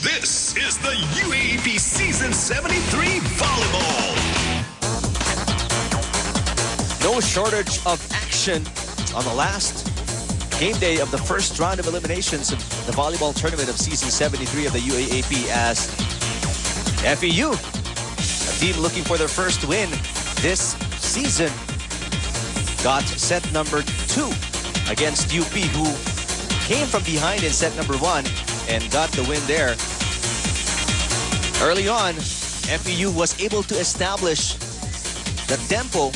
This is the UAAP Season 73 Volleyball. No shortage of action on the last game day of the first round of eliminations of the volleyball tournament of Season 73 of the UAAP, as FEU, a team looking for their first win this season, got set number 2 against UP, who came from behind in set number 1 and got the win there. Early on, FEU was able to establish the tempo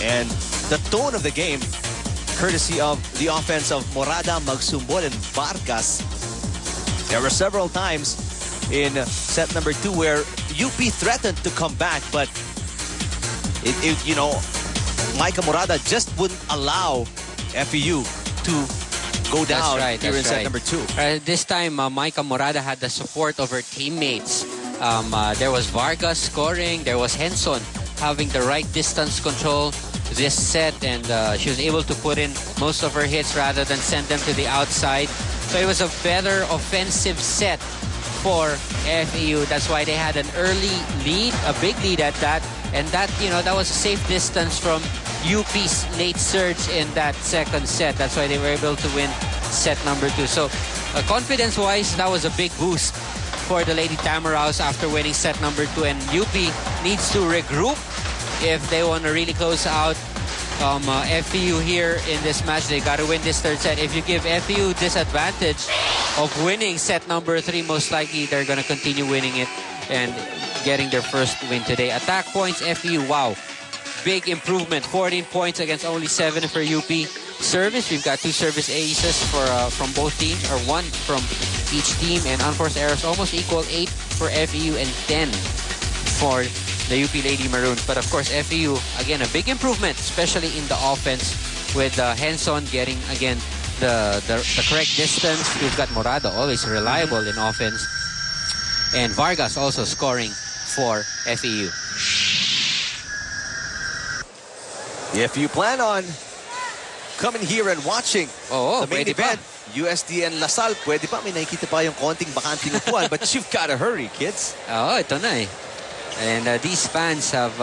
and the tone of the game, courtesy of the offense of Morada, Magsumbol, and Vargas. There were several times in set number 2 where UP threatened to come back, but you know, Micah Morada just wouldn't allow FEU to go down here in set number 2. This time, Micah Morada had the support of her teammates. There was Vargas scoring. There was Henson having the right distance control this set, and she was able to put in most of her hits rather than send them to the outside. So it was a better offensive set for FEU. That's why they had an early lead, a big lead at that, and that, you know, that was a safe distance from UP's late surge in that second set. That's why they were able to win set number 2. So confidence-wise, that was a big boost for the Lady Tamaraws after winning set number 2. And UP needs to regroup if they want to really close out FEU here in this match. They got to win this third set. If you give FEU this advantage of winning set number 3, most likely they're going to continue winning it and getting their first win today. Attack points, FEU, wow. Big improvement, 14 points against only 7 for UP. Service, we've got 2 service aces from both teams, or 1 from each team, and unforced errors almost equal, 8 for FEU and 10 for the UP Lady Maroons. But of course, FEU, again, a big improvement, especially in the offense, with Henson getting, again, the correct distance. We've got Morada, always reliable in offense, and Vargas also scoring for FEU. If you plan on coming here and watching the main event, USD and Lasal, pwede pa. May nakikita pa yung konting bakanting upuan, but you've got to hurry, kids. Oh, ito na eh. And these fans have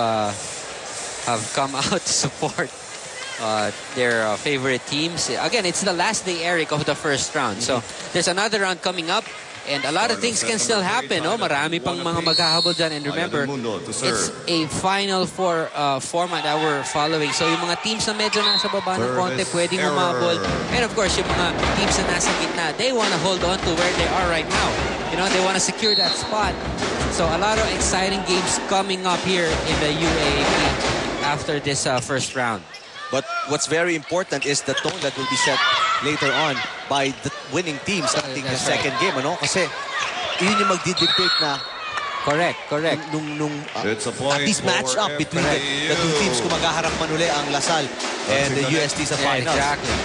come out to support their favorite teams. Again, it's the last day, Eric, of the first round. So there's another round coming up, and a lot of things can still happen. Oh, marami pang mga maghahabol dyan. And remember, it's a Final Four format that we're following. So yung mga teams na medyo nasa baba ng konti, pwedeng humabol. And of course, yung mga teams na nasa gitna, they want to hold on to where they are right now. You know, they want to secure that spot. So a lot of exciting games coming up here in the UAAP after this first round. But what's very important is the tone that will be set later on by the winning teams at the second game, ano? Kasi yun yung magdidictate na correct. Nung at least match up between the two teams kung maghaharap man uli ang Lasal and the UST sa finals. Exactly.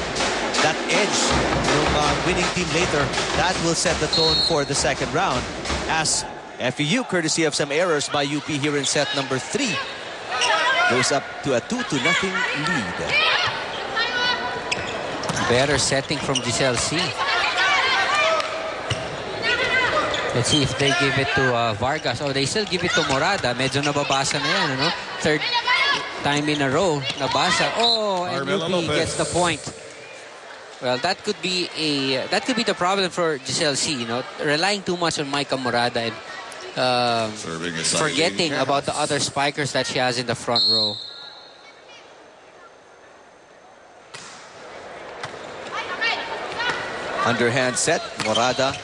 That edge ng winning team later, that will set the tone for the second round, as FEU, courtesy of some errors by UP here in set number 3, goes up to a 2-0 lead. Better setting from Giselle C. Let's see if they give it to Vargas. Oh, they still give it to Morada. Medyo nababasa na yan, ano? Third time in a row, nabasa. Oh, and UP gets the point. Well, that could be the problem for Giselle C. You know, relying too much on Micah Morada and forgetting about the other spikers that she has in the front row. Underhand set, Morada.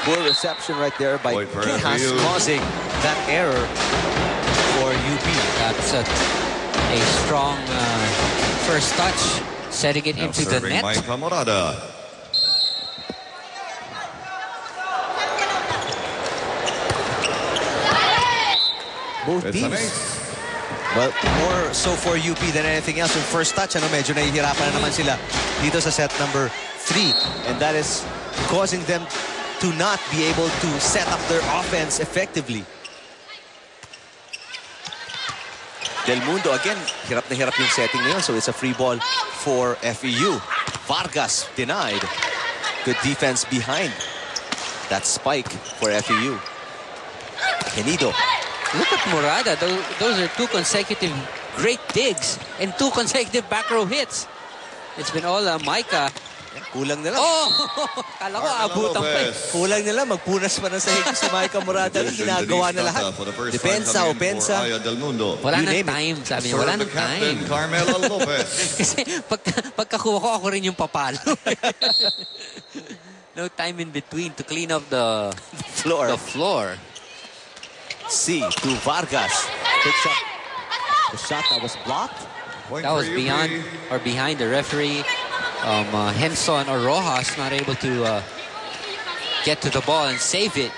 Poor reception right there by Kehas, causing that error for UP. That's a strong first touch, setting it into the net. Both teams, well, more so for UP than anything else. Yung first touch, ano, medyo nahihirapan na naman sila dito sa set number 3. And that is causing them to not be able to set up their offense effectively. Del Mundo, again, hirap na hirap yung setting na yun. So it's a free ball for FEU. Vargas denied. Good defense behind that spike for FEU. Kenido. Look at Morada. Those are 2 consecutive great digs and 2 consecutive back row hits. It's been all Micah. Kulang nila. Oh! Kala ko abutan pa eh. Kulang nila. Magpunas pa ng sahig si Micah Morada. Ginagawa na lahat. Depensa, opensa. Wala nang time. Sabi niya, wala nang time. Kasi pagkakuha ko, ako rin yung papalo. No time in between to clean up the floor. C to Vargas. Picks up the shot that was blocked. That was beyond or behind the referee. Henson or Rojas not able to get to the ball and save it.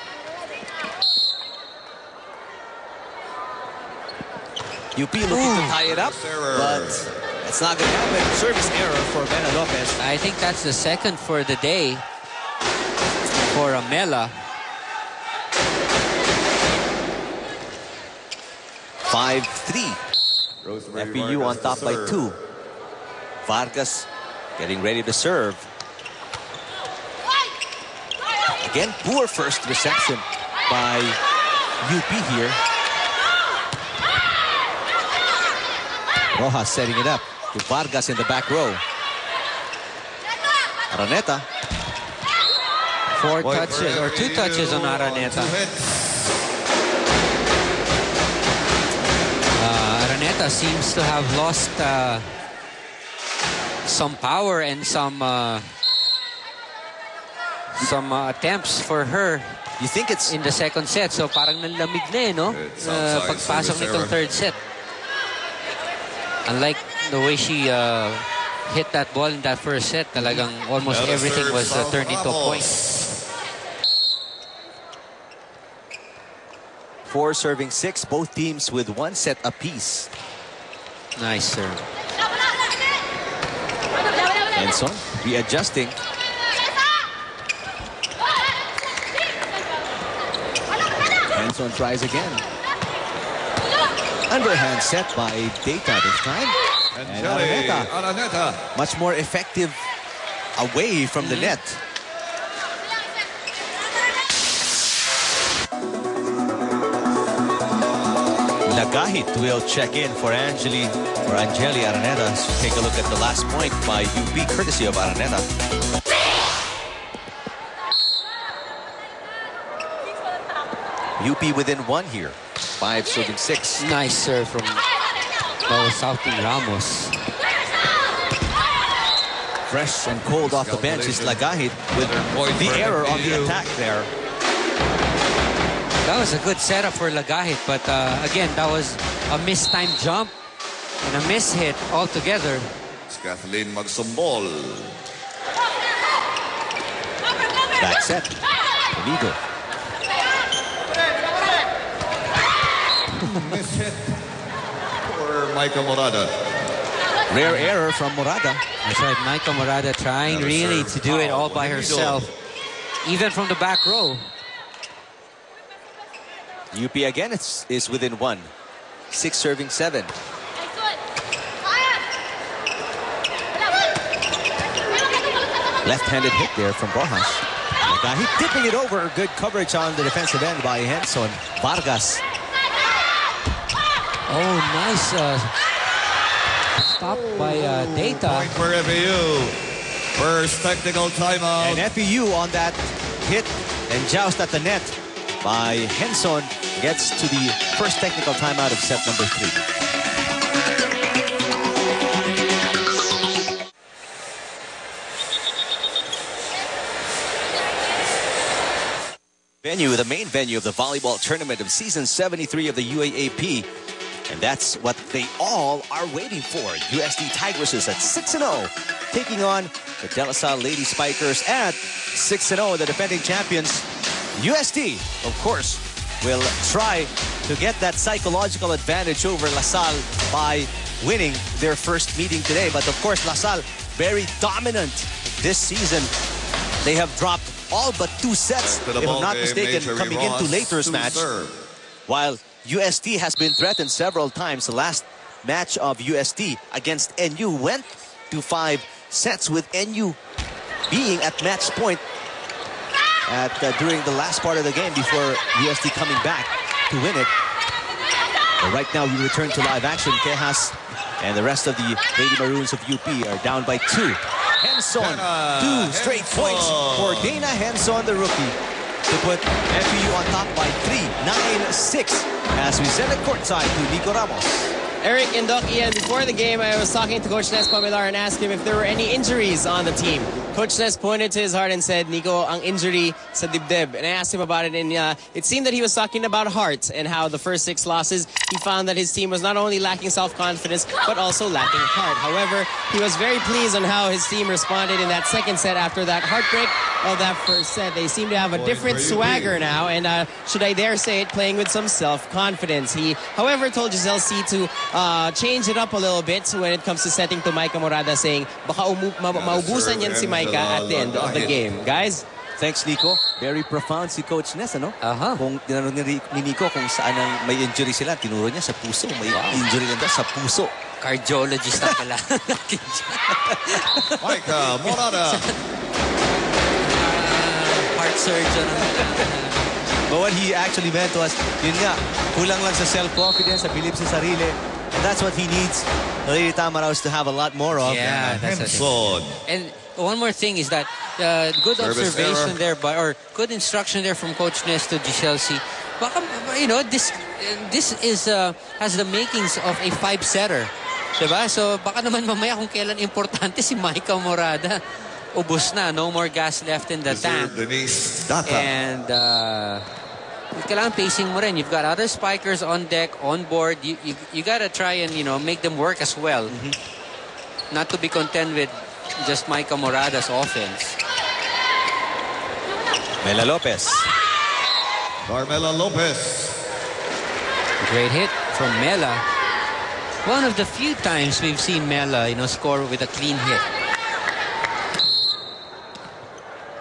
UP looking to tie it up, but it's not going to happen. Service error for Mela Lopez. I think that's the second for the day for Mela. 5-3. FEU on top by 2. Vargas getting ready to serve. Again, poor first reception by UP here. Rojas setting it up to Vargas in the back row. Araneta. 4 touches or 2 touches on Araneta. Araneta seems to have lost some power and some attempts for her. You think it's in the second set? So parang nanlamig na eh, no? Pagpasok nitong third set. Unlike the way she hit that ball in that first set, talagang almost everything was turned into a point. 4 serving 6, both teams with 1 set apiece. Nice serve. Henson readjusting. Henson tries again. Underhand set by Data this time. And Araneta, much more effective away from the net. Lagahit will check in for Angeli Araneta. So take a look at the last point by UP, courtesy of Araneta. UP within 1 here. 5 serving 6. Nice serve from Southie Ramos. Fresh and cold off the bench is Lagahit with the error on the attack there. That was a good setup for Lagahit, but again, that was a mistimed jump and a mishit altogether. Kathleen magsumbol. Back set. Amigo. Mishit for Micah Morada. Rare error from Morada. That's right, Micah Morada trying really to do it all by herself, even from the back row. UP again is within 1. 6 serving 7. Left-handed hit there from Rojas. He tipping it over. Good coverage on the defensive end by Henson. Vargas. Oh, nice stop by Data. Point for FEU. First technical timeout. And FEU on that hit and joust at the net by Henson gets to the first technical timeout of set number 3. The main venue of the volleyball tournament of season 73 of the UAAP. And that's what they all are waiting for. USD Tigresses at 6-0, taking on the De La Salle Lady Spikers at 6-0, the defending champions. USD, of course, will try to get that psychological advantage over La Salle by winning their first meeting today. But of course, La Salle very dominant this season. They have dropped all but 2 sets, if I'm not mistaken, coming into Later's match. While USD has been threatened several times. The last match of USD against NU went to 5 sets with NU being at match point during the last part of the game before UST coming back to win it. But right now, we return to live action. Quejas and the rest of the Lady Maroons of UP are down by 2. Henson, 2 straight points for Dana Henson, the rookie, to put FEU on top by 3, 9-6, as we send it courtside to Nico Ramos. Eric and Doc Ian, before the game, I was talking to Coach Nes Pamilar and asked him if there were any injuries on the team. Coach Nes pointed to his heart and said, Nico, ang injury sa dibdib. And I asked him about it, and it seemed that he was talking about heart and how the first 6 losses, he found that his team was not only lacking self-confidence, but also lacking heart. However, he was very pleased on how his team responded in that second set after that heartbreak of that first set. They seem to have a different swagger now, and should I dare say it, playing with some self-confidence. He, however, told Giselle C to change it up a little bit when it comes to setting to Micah Morada, saying baka maubusan yan si Micah at the end of the game. Guys? Thanks, Nico. Very profound si Coach Nes, ano? Kung tinanong ni Nico kung saan ang may injury sila, tinuro niya sa puso. May injury lang daw sa puso. Cardiologist ang pala. Micah Morada. Heart surgeon. But what he actually meant was, yun nga, kulang lang sa self-confidence, sa bilib sa sarili. And that's what he needs Lady Tamaraws to have a lot more of. Yeah, that's it. And one more thing is that good Service observation error. there, or good instruction there from Coach Nes to Giselle C. Baka, you know, this is has the makings of a 5-setter. Diba? So baka naman mamaya kung kailan importante si Micah Morada. Ubus na, no more gas left in the tank. And kailangan pacing mo rin. You've got other spikers on deck, on board. You gotta try and, you know, make them work as well. Not to be content with just Micah Morada's offense. Mela Lopez. Carmela Lopez. Great hit from Mela. One of the few times we've seen Mela, you know, score with a clean hit.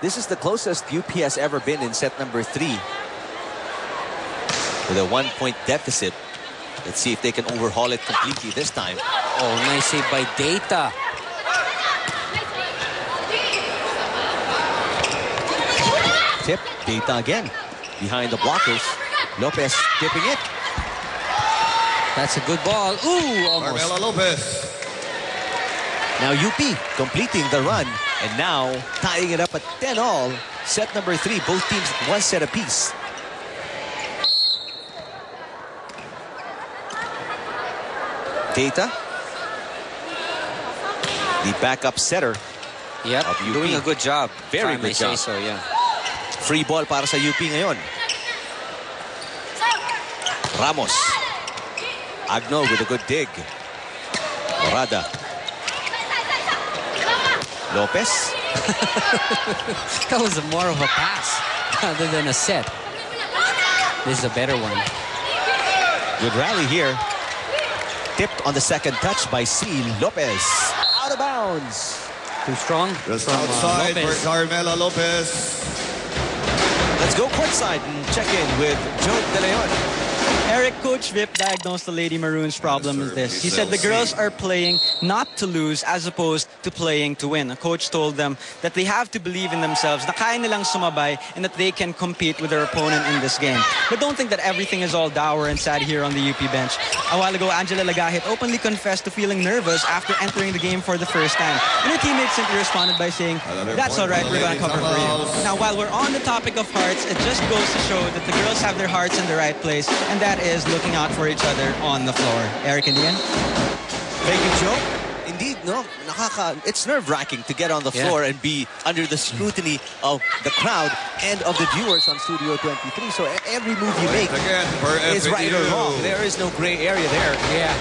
This is the closest UP has ever been in set number 3. With a 1-point deficit. Let's see if they can overhaul it completely this time. Oh, nice save by Data. Tip, Data again. Behind the blockers. Lopez tipping it. That's a good ball. Ooh, almost. Carmela Lopez. Now UP completing the run. And now tying it up at 10-all. Set number 3. Both teams at 1 set apiece. Data. The backup setter. Yep, of UP. doing a good job. Very if I may good say job. So, yeah. Free ball para sa UP ngayon. Ramos. Agno with a good dig. Morada. Lopez. That was more of a pass rather than a set. This is a better one. Good rally here. Tipped on the second touch by C. Lopez. Out of bounds. Too strong. Just from, outside for Lopez. Carmela Lopez. Let's go courtside and check in with Joe De Leon. Eric, Coach Vip diagnosed the Lady Maroons' problem is this. He said the girls are playing not to lose as opposed to playing to win. A coach told them that they have to believe in themselves, na kaya nilang sumabay, and that they can compete with their opponent in this game. But don't think that everything is all dour and sad here on the UP bench. A while ago, Angela Lagahit openly confessed to feeling nervous after entering the game for the first time. And her teammates simply responded by saying, "That's all right, we're going to cover for you." Now, while we're on the topic of hearts, it just goes to show that the girls have their hearts in the right place, and that is looking out for each other on the floor. Eric and Ian? Thank you, Joe. Indeed, no, it's nerve-wracking to get on the floor and be under the scrutiny of the crowd and of the viewers on Studio 23. So every move you make Again for is right or FEU. wrong. There is no gray area there. Yeah.